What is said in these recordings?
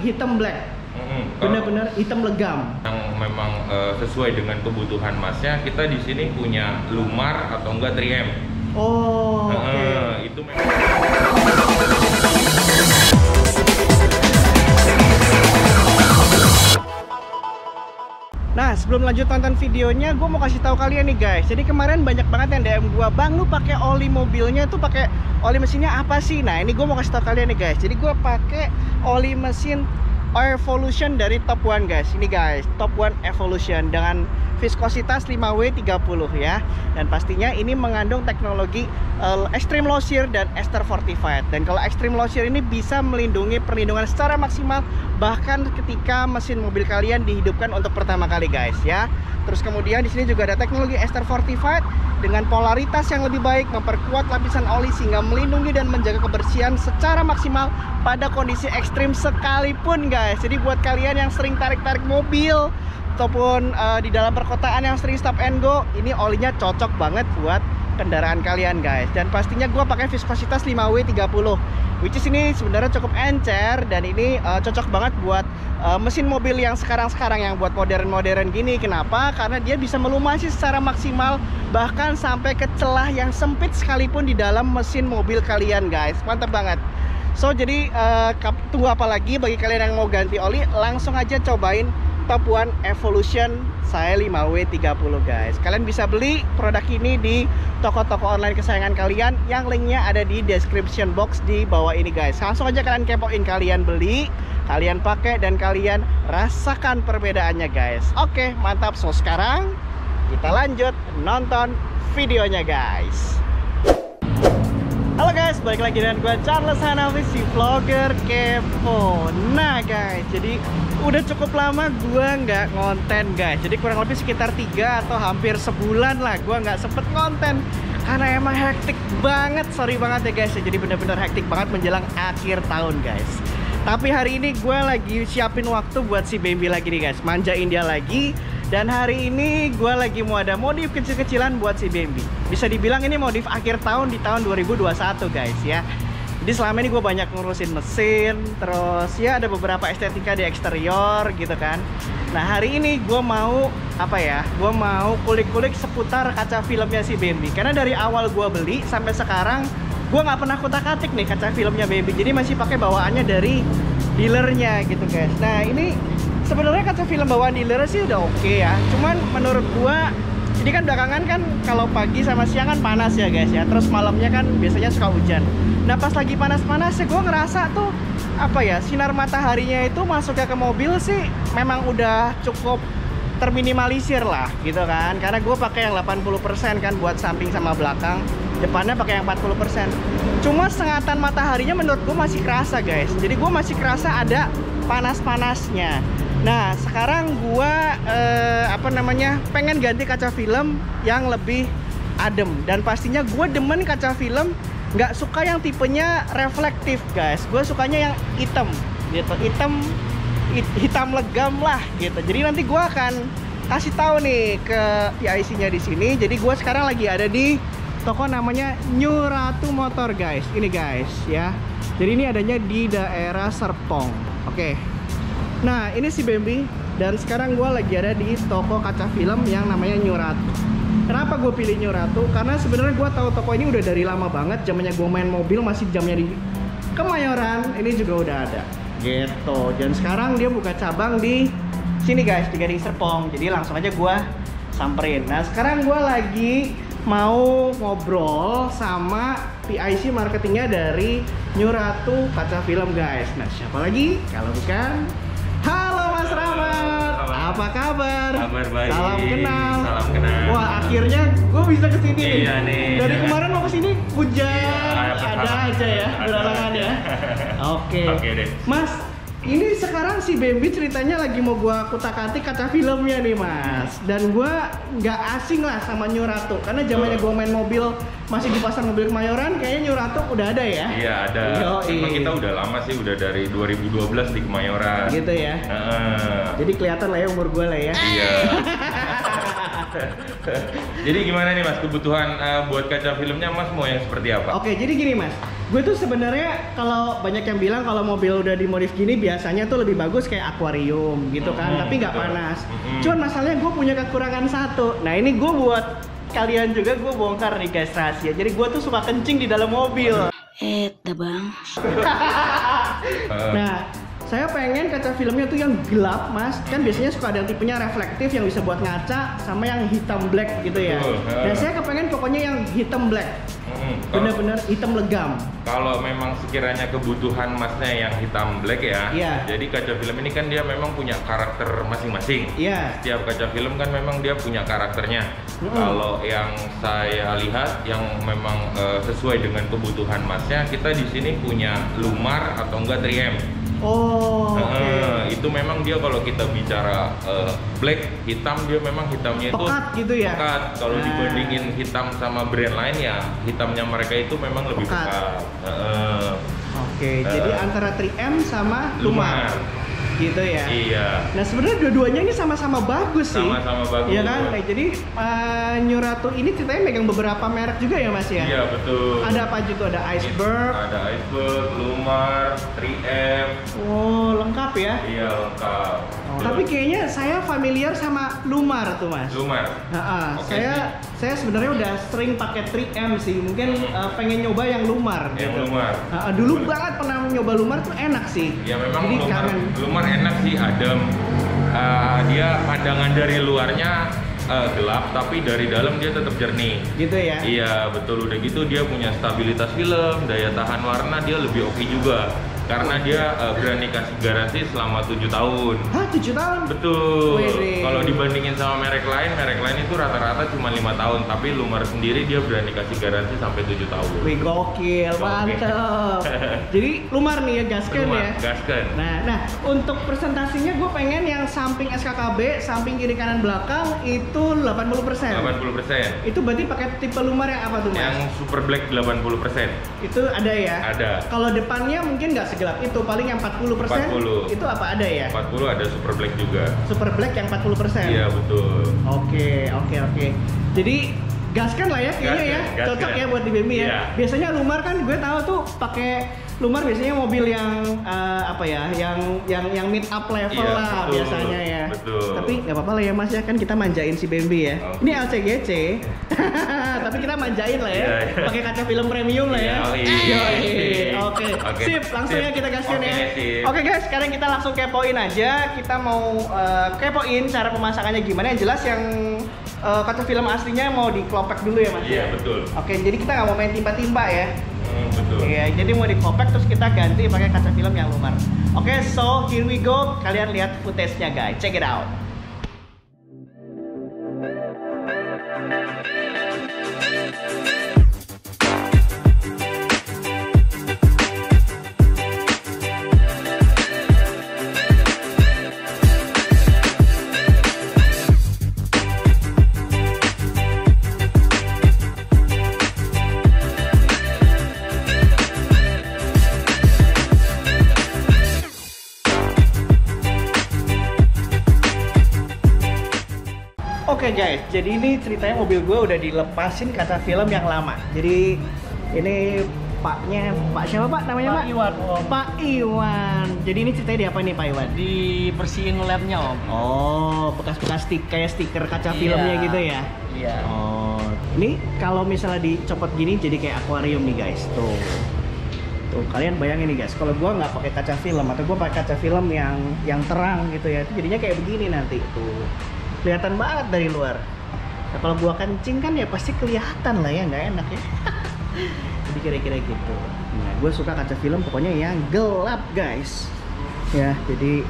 hitam black. Bener-bener hitam legam. Yang memang sesuai dengan kebutuhan Masnya, kita di sini punya Lumar atau enggak 3M. Oh, oke. Itu memang. Nah, sebelum lanjut tonton videonya, gue mau kasih tahu kalian nih guys. Jadi kemarin banyak banget yang DM gue, "Bang, lu pakai oli mobilnya tuh pakai oli mesinnya apa sih?" Nah, ini gue mau kasih tahu kalian nih guys. Jadi gue pakai oli mesin Evolution dari Top One guys. Ini guys, Top One Evolution dengan viskositas 5W30 ya. Dan pastinya ini mengandung teknologi Extreme Low Shear dan Ester Fortified. Dan kalau Extreme Low Shear ini bisa melindungi perlindungan secara maksimal bahkan ketika mesin mobil kalian dihidupkan untuk pertama kali guys ya. Terus kemudian di sini juga ada teknologi Ester Fortified dengan polaritas yang lebih baik, memperkuat lapisan oli sehingga melindungi dan menjaga kebersihan secara maksimal pada kondisi ekstrim sekalipun guys. Jadi buat kalian yang sering tarik-tarik mobil ataupun di dalam perkotaan yang sering stop and go, ini olinya cocok banget buat kendaraan kalian guys. Dan pastinya gue pakai viskositas 5W30, which is ini sebenarnya cukup encer dan ini cocok banget buat mesin mobil yang sekarang-sekarang yang buat modern-modern gini. Kenapa? Karena dia bisa melumasi secara maksimal bahkan sampai ke celah yang sempit sekalipun di dalam mesin mobil kalian guys. Mantap banget. So jadi tunggu apa lagi? Bagi kalian yang mau ganti oli, langsung aja cobain Top One Evolution saya 5W30 guys. Kalian bisa beli produk ini di toko-toko online kesayangan kalian yang linknya ada di description box di bawah ini guys. Langsung aja kalian kepoin, kalian beli, kalian pakai, dan kalian rasakan perbedaannya guys. Oke, mantap. So sekarang kita lanjut nonton videonya guys. Halo guys, balik lagi dengan gue Charles Hanafi, si vlogger kepo. Nah guys, jadi udah cukup lama gue nggak ngonten guys. Jadi kurang lebih sekitar 3 atau hampir sebulan lah gue nggak sempet ngonten karena emang hektik banget. Sorry banget ya guys ya. Jadi bener-bener hektik banget menjelang akhir tahun guys. Tapi hari ini gue lagi siapin waktu buat si Bambi lagi nih guys, manjain dia lagi. Dan hari ini gue lagi mau ada modif kecil-kecilan buat si Bambi. Bisa dibilang ini modif akhir tahun di tahun 2021 guys ya. Jadi selama ini gue banyak ngurusin mesin, terus ya ada beberapa estetika di eksterior gitu kan. Nah hari ini gue mau apa ya, gue mau kulik-kulik seputar kaca filmnya si Bambi. Karena dari awal gue beli sampai sekarang gue nggak pernah kutak-katik nih kaca filmnya Bambi. Jadi masih pakai bawaannya dari dealernya gitu guys. Nah ini sebenarnya kaca film bawaan dealer sih udah oke ya. Cuman menurut gua ini kan belakangan kan kalau pagi sama siang kan panas ya guys ya. Terus malamnya kan biasanya suka hujan. Nah pas lagi panas-panas ya gua ngerasa tuh apa ya, sinar mataharinya itu masuknya ke mobil sih memang udah cukup terminimalisir lah gitu kan. Karena gue pakai yang 80% kan buat samping sama belakang, depannya pakai yang 40%. Cuma sengatan mataharinya menurut gue masih kerasa guys. Jadi gue masih kerasa ada panas-panasnya. Nah sekarang gue pengen ganti kaca film yang lebih adem. Dan pastinya gue demen kaca film nggak suka yang tipenya reflektif guys. Gue sukanya yang hitam gitu, hitam legam lah gitu. Jadi nanti gue akan kasih tahu nih ke PIC-nya di sini. Jadi gue sekarang lagi ada di toko namanya New Ratu Motor guys. Ini guys ya. Jadi ini adanya di daerah Serpong. Oke. Nah ini si Bambi. Dan sekarang gue lagi ada di toko kaca film yang namanya New Ratu. Kenapa gue pilih New Ratu? Karena sebenarnya gue tahu toko ini udah dari lama banget. Zamannya gue main mobil masih jamnya di Kemayoran. Ini juga udah ada gitu. Dan sekarang dia buka cabang di sini guys, di Gading Serpong. Jadi langsung aja gue samperin. Nah sekarang gue lagi mau ngobrol sama PIC marketingnya dari New Ratu Kaca Film guys. Nah siapa lagi kalau bukan, halo Mas Rahmat, apa kabar? Kabar baik. Salam kenal. Salam kenal. Wah akhirnya gue bisa kesini nih. Iya nih. Dari kemarin mau kesini hujan, iya, ada aja ya belakangan ya. Oke deh. Mas, ini sekarang si Bambi ceritanya lagi mau gua kutak-atik kaca filmnya nih Mas. Dan gua nggak asing lah sama New Ratu karena zamannya gua main mobil masih di pasar mobil Kemayoran, kayaknya New Ratu udah ada ya. Iya ada. Emang kita udah lama sih, udah dari 2012 di Kemayoran. Gitu ya. Jadi kelihatan lah ya umur gua lah ya. Iya. Jadi gimana nih Mas, kebutuhan buat kaca filmnya Mas mau yang seperti apa? Oke, jadi gini Mas. Gue tuh sebenarnya kalau banyak yang bilang kalau mobil udah dimodif gini biasanya tuh lebih bagus kayak akuarium gitu kan, tapi nggak panas. Cuman masalahnya gue punya kekurangan satu. Nah ini gue buat kalian juga gue bongkar nih guys rahasia. Jadi gue tuh suka kencing di dalam mobil. Bang. Nah, saya pengen kaca filmnya tuh yang gelap, Mas. Kan biasanya suka ada yang tipenya reflektif yang bisa buat ngaca sama yang hitam black gitu ya. Dan saya kepengen pokoknya yang hitam black. Bener-bener hitam legam. Kalau memang sekiranya kebutuhan masnya yang hitam black ya, jadi kaca film ini kan dia memang punya karakter masing-masing. Setiap kaca film kan memang dia punya karakternya. Kalau yang saya lihat yang memang sesuai dengan kebutuhan masnya, kita di sini punya Lumar atau enggak 3M. Itu memang dia kalau kita bicara black hitam, dia memang hitamnya itu pekat gitu ya. Pekat. Kalau dibandingin hitam sama brand lain ya, hitamnya mereka itu memang lebih pekat. Jadi antara 3M sama Lumar. Gitu ya. Iya. Nah sebenarnya dua-duanya ini sama-sama bagus sih. Sama-sama bagus. Iya kan. Nah, jadi Nyuratu ini ceritanya megang beberapa merek juga ya Mas ya. Iya betul. Ada apa aja tuh? Ada Iceberg. Ada Iceberg, Lumar, 3M. Oh lengkap ya. Iya lengkap. Tapi kayaknya saya familiar sama Lumar tuh Mas. Lumar. Saya sebenarnya udah sering pakai 3M sih. Mungkin pengen nyoba yang Lumar. Yang Lumar. Dulu banget pernah nyoba Lumar tuh enak sih. Ya memang jadi Lumar enak sih, adem. Dia pandangan dari luarnya gelap, tapi dari dalam dia tetap jernih. Gitu ya? Iya betul. Udah gitu dia punya stabilitas film, daya tahan warna dia lebih oke juga. Karena dia berani kasih garansi selama 7 tahun. Hah 7 tahun? Betul. Kalau dibandingin sama merek lain itu rata-rata cuma 5 tahun. Tapi Lumar sendiri dia berani kasih garansi sampai 7 tahun. Wih gokil, mantep. Jadi Lumar nih ya, gasken ya? Gasken. Nah untuk presentasinya gue pengen yang samping SKKB, samping kiri kanan belakang itu 80%. 80%. Itu berarti pakai tipe Lumar yang apa tuh Mas? Yang Super Black 80%. Itu ada ya? Ada. Kalau depannya mungkin nggak segelap itu, paling yang 40%. Itu apa ada ya? 40 ada Super Black juga. Super Black yang 40%? Iya betul. Oke. Jadi gaskan lah ya kayaknya ya, cocok ya buat di BMW ya. Biasanya Lumar kan gue tahu tuh pakai Lumar biasanya mobil yang yang mid up level lah betul, biasanya ya. Betul. Tapi nggak apa-apa lah ya Mas ya, kan kita manjain si BMW ya. Ini LCGC, tapi kita manjain lah ya. Pakai kaca film premium lah ya. Oke. Sip, langsung ya kita gaskan ya. Oke guys, sekarang kita langsung kepoin aja. Kita mau kepoin cara pemasangannya gimana. Yang jelas yang kaca film aslinya mau diklopek dulu ya Mas. Iya betul. Oke, jadi kita nggak mau main timpa-timpa ya. Betul. Iya, jadi mau diklopek terus kita ganti pakai kaca film yang Lumar. Oke, so here we go. Kalian lihat footage-nya guys, check it out. Oke guys, jadi ini ceritanya mobil gue udah dilepasin kaca film yang lama. Jadi ini Pak siapa Pak namanya Pak? Pak Iwan. Pak Iwan. Jadi ini ceritanya di apa nih Pak Iwan? Dibersihin lemnya Om. Oh, bekas-bekas kayak stiker kaca filmnya gitu ya? Iya. Oh, ini kalau misalnya dicopot gini jadi kayak akuarium nih guys. Tuh kalian bayangin nih guys, kalau gua nggak pakai kaca film atau gua pakai kaca film yang terang gitu ya, itu jadinya kayak begini nanti tuh. Kelihatan banget dari luar. Nah, kalau gua kencing kan ya pasti kelihatan lah ya, nggak enak ya. Jadi kira-kira gitu. Nah, gue suka kaca film pokoknya yang gelap guys. Ya, jadi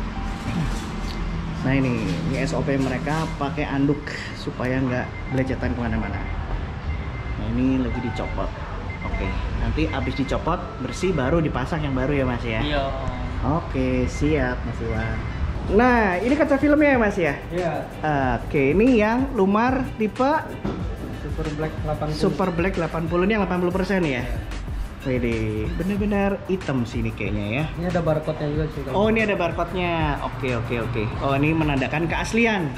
nah ini SOP mereka pakai anduk supaya nggak belecetan kemana-mana. Nah ini lagi dicopot. Oke, nanti abis dicopot bersih baru dipasang yang baru ya Mas ya. Iya. Oke, siap Mas Iwan. Nah, ini kaca filmnya ya Mas ya? Iya. Oke, ini yang Lumar tipe Super Black 80. Super Black 80, ini yang 80% ya? Wede, bener-bener hitam sih ini kayaknya ya. Ini ada barcode-nya juga sih. Oh, ini ada barcode-nya. Oke. Oh, ini menandakan keaslian.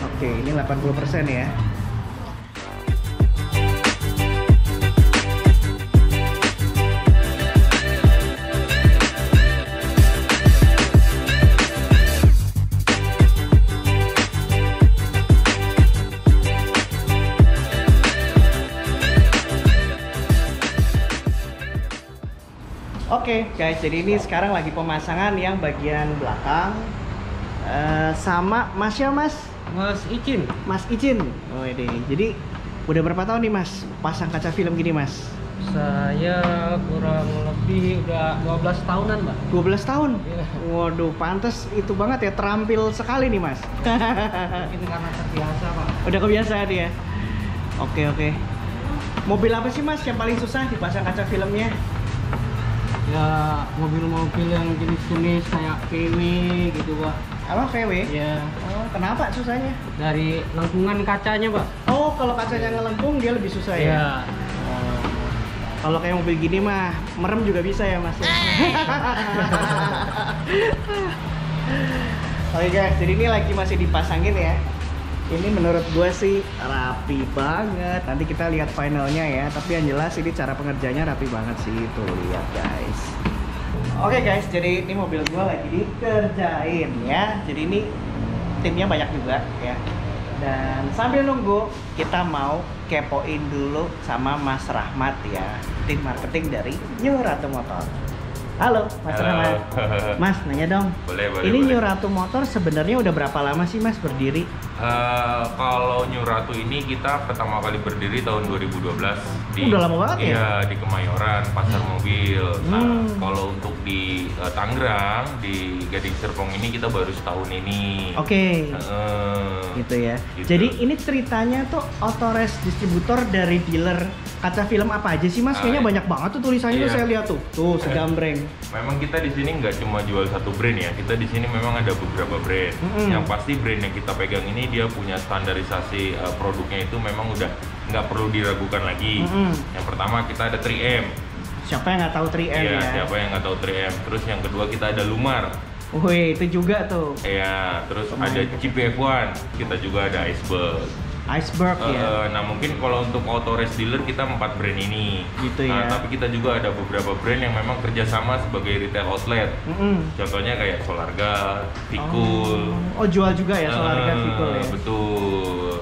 Oke, ini 80% ya. Oke, guys, jadi ini sekarang lagi pemasangan yang bagian belakang sama Mas ya, Mas? Mas Icin. Mas Icin. Oh ini. Jadi udah berapa tahun nih Mas pasang kaca film gini Mas? Saya kurang lebih udah 12 tahunan, Mbak. 12 tahun? Iya. Waduh, pantas itu banget ya, terampil sekali nih Mas. Mungkin karena terbiasa, Pak. Udah kebiasaan ya? Oke. Mobil apa sih Mas yang paling susah dipasang kaca filmnya? Ya, mobil-mobil yang jenis-jenis kayak VW gitu, Pak. Apa VW? Ya, Oh, kenapa susahnya? dari lengkungan kacanya, Pak. Oh, kalau kacanya ngelengkung dia lebih susah ya? Iya. Oh. Kalau kayak mobil gini mah merem juga bisa ya Mas. Oke guys, jadi ini lagi masih dipasangin ya. Ini menurut gue sih rapi banget. Nanti kita lihat finalnya ya. Tapi yang jelas ini cara pengerjanya rapi banget sih. Tuh lihat guys. Oke guys, jadi ini mobil gue lagi dikerjain ya. Jadi ini timnya banyak juga ya. Dan sambil nunggu kita mau kepoin dulu sama Mas Rahmat ya, tim marketing dari New Ratu Motor. Halo Mas Rahmat. Mas nanya dong. Boleh. Ini New Ratu Motor sebenarnya udah berapa lama sih Mas berdiri? Kalau New Ratu ini kita pertama kali berdiri tahun 2012 Udah lama banget ya? Iya, di Kemayoran, pasar mobil. Nah, kalau untuk di Tangerang, di Gading Serpong ini kita baru setahun ini. Oke. Gitu ya. Gitu. Jadi ini ceritanya tuh Autores distributor dari dealer kaca film apa aja sih Mas? Kayaknya banyak banget tuh tulisannya tuh Iya. saya lihat tuh. Tuh segambreng. Memang kita di sini nggak cuma jual satu brand ya. Kita di sini memang ada beberapa brand. Yang pasti brand yang kita pegang ini dia punya standarisasi produknya itu memang udah nggak perlu diragukan lagi. Yang pertama kita ada 3M. Siapa yang nggak tahu 3M Iya, ya? siapa yang nggak tahu 3M. Terus yang kedua kita ada Lumar. Wih, itu juga tuh. Iya, terus ada CPF1. Kita juga ada Iceberg ya. Nah mungkin kalau untuk Autores dealer kita 4 brand ini. Gitu Nah, ya. tapi kita juga ada beberapa brand yang memang kerjasama sebagai retail outlet. Contohnya kayak Solarga, Vikul. Oh, jual juga ya Solarga Vikul ya. Betul.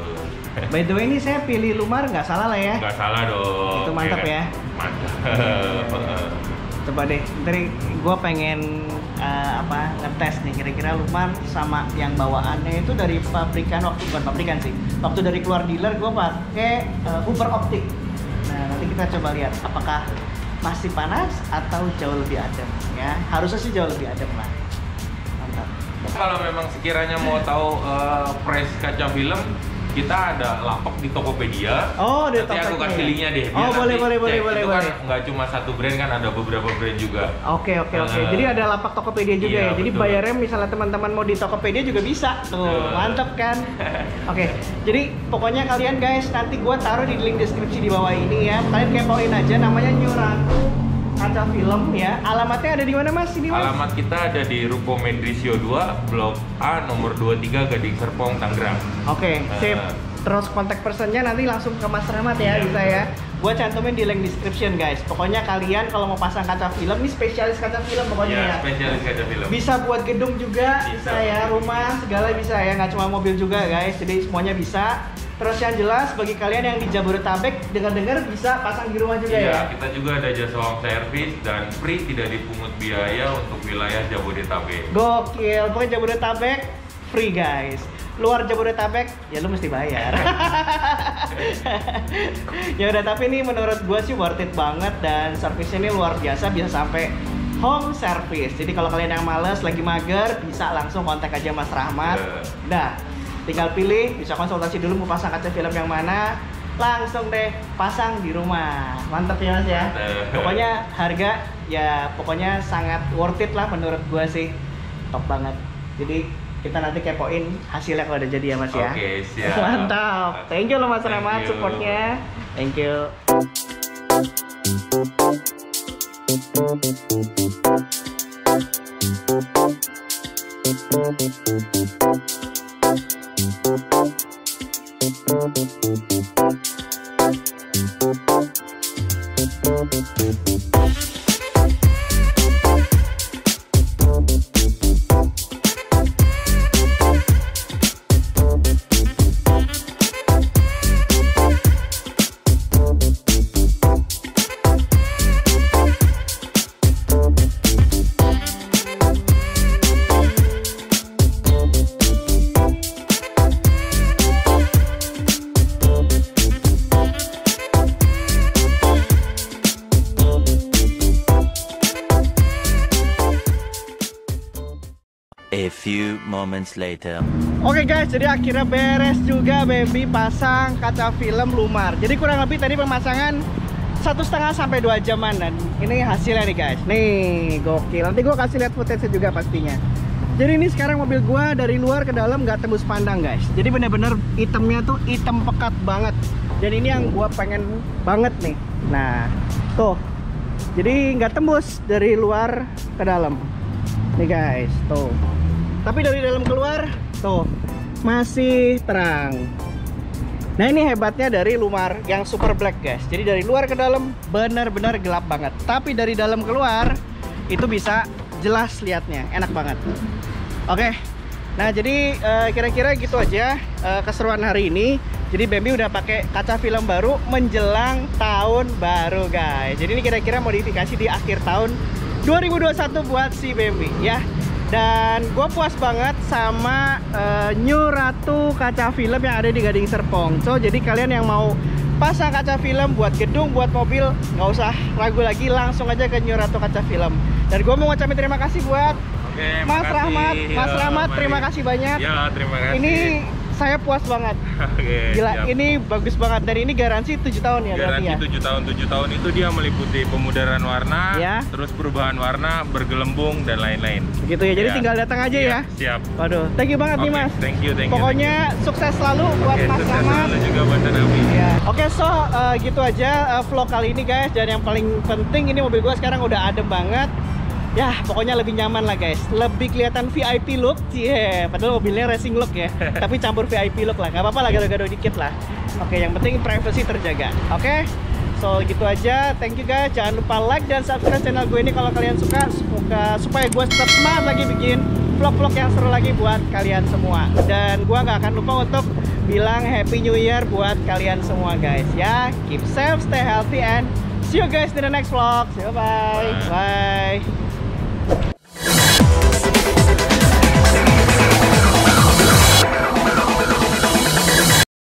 By the way ini saya pilih Lumar nggak salah lah ya. Nggak salah dong. Itu mantap kan? ya. Mantap. Coba deh, dari gue pengen ngetes nih kira-kira Lumar sama yang bawaannya itu dari pabrikan, bukan pabrikan sih, waktu dari keluar dealer gue pakai Hoover Optik. Nah nanti kita coba lihat apakah masih panas atau jauh lebih adem ya. Harusnya sih jauh lebih adem lah. Mantap. Kalau memang sekiranya mau tahu price kaca film, kita ada lapak di Tokopedia. Oh, di nanti aku Tokopedia. kasih linknya deh. Oh, boleh. Itu kan nggak cuma satu brand kan, ada beberapa brand juga. Oke. Jadi ada lapak Tokopedia juga Iya, ya. Jadi betul. bayarnya misalnya teman-teman mau di Tokopedia juga bisa. Tuh, mantep kan? Oke. Jadi pokoknya kalian guys, nanti gua taruh di link deskripsi di bawah ini ya. Kalian kepoin aja, namanya New Ratu Kaca Film ya. Alamatnya ada di mana Mas? Ini Mas? Alamat kita ada di Ruko Medrisio 2, Blok A nomor 23 Gading Serpong, Tangerang. Oke, sip. Terus kontak personnya nanti langsung ke Mas Rahmat ya, bisa ya. Gua cantumin di link description guys. Pokoknya kalian kalau mau pasang kaca film, ini spesialis kaca film pokoknya ya. Spesialis kaca film. Bisa buat gedung juga, bisa ya, rumah segala bisa ya, nggak cuma mobil juga guys. Jadi semuanya bisa. Terus yang jelas bagi kalian yang di Jabodetabek, dengar-dengar bisa pasang di rumah juga ya. Kita juga ada jasa home service dan free, tidak dipungut biaya untuk wilayah Jabodetabek. Gokil, pokoknya Jabodetabek free guys. Luar Jabodetabek ya lu mesti bayar. Ya udah, tapi ini menurut gua sih worth it banget dan servisnya ini luar biasa, bisa sampai home service. Jadi kalau kalian yang males lagi mager bisa langsung kontak aja Mas Rahmat. Nah, tinggal pilih, bisa konsultasi dulu mau pasang kaca film yang mana, langsung deh pasang di rumah. Mantap ya Mas ya. Pokoknya harga ya pokoknya sangat worth it lah menurut gua sih. Top banget. Jadi kita nanti kepoin hasilnya kalau udah jadi ya Mas ya. Oke, siap. Mantap. Thank you loh Mas Thank Rahmat you. supportnya. Thank you. few moments later. Oke guys, jadi akhirnya beres juga Bambi pasang kaca film Lumar. Jadi kurang lebih tadi pemasangan 1,5 sampai 2 jaman dan ini hasilnya nih guys. Nih, gokil. Nanti gue kasih lihat footage juga pastinya. Jadi ini sekarang mobil gue dari luar ke dalam nggak tembus pandang guys. Jadi bener-bener hitamnya tuh hitam pekat banget. Dan ini yang gue pengen banget nih. Nah, tuh. Jadi nggak tembus dari luar ke dalam. Nih guys, tuh. Tapi dari dalam keluar, tuh masih terang. Nah ini hebatnya dari Lumar yang super black guys. Jadi dari luar ke dalam benar-benar gelap banget. Tapi dari dalam keluar itu bisa jelas liatnya, enak banget. Oke. Nah jadi kira-kira gitu aja keseruan hari ini. Jadi Bambi udah pakai kaca film baru menjelang tahun baru guys. Jadi ini kira-kira modifikasi di akhir tahun 2021 buat si Bambi ya. Dan gue puas banget sama New Ratu kaca film yang ada di Gading Serpong. So jadi kalian yang mau pasang kaca film buat gedung, buat mobil, nggak usah ragu lagi, langsung aja ke New Ratu kaca film. Dan gue mau ngucapin terima kasih buat Mas Rahmat. Mas Rahmat, terima kasih banyak. Ya, terima kasih. Ini saya puas banget. Gila, siap. Ini bagus banget. Dan ini garansi 7 tahun ya? Garansi 7 tahun. 7 tahun itu dia meliputi pemudaran warna, ya, terus perubahan warna, bergelembung, dan lain-lain. Begitu ya, jadi tinggal datang aja ya? Siap. Waduh, thank you banget nih Mas. Thank you. Pokoknya sukses selalu buat Mas sukses Rahmat. selalu juga buat Nabi. Ya. Oke, so gitu aja vlog kali ini guys. Dan yang paling penting ini mobil gua sekarang udah adem banget. Ya, pokoknya lebih nyaman lah guys. Lebih kelihatan VIP look. Padahal mobilnya racing look ya. Tapi campur VIP look lah. Gak apa-apa lah, gado-gado dikit lah. Oke, yang penting privacy terjaga. Oke, so gitu aja. Thank you guys. Jangan lupa like dan subscribe channel gue ini kalau kalian suka. Supaya gue tetap semangat lagi bikin vlog-vlog yang seru lagi buat kalian semua. Dan gue gak akan lupa untuk bilang Happy New Year buat kalian semua guys ya. Keep safe, stay healthy, and see you guys in the next vlog. See you, bye. Bye.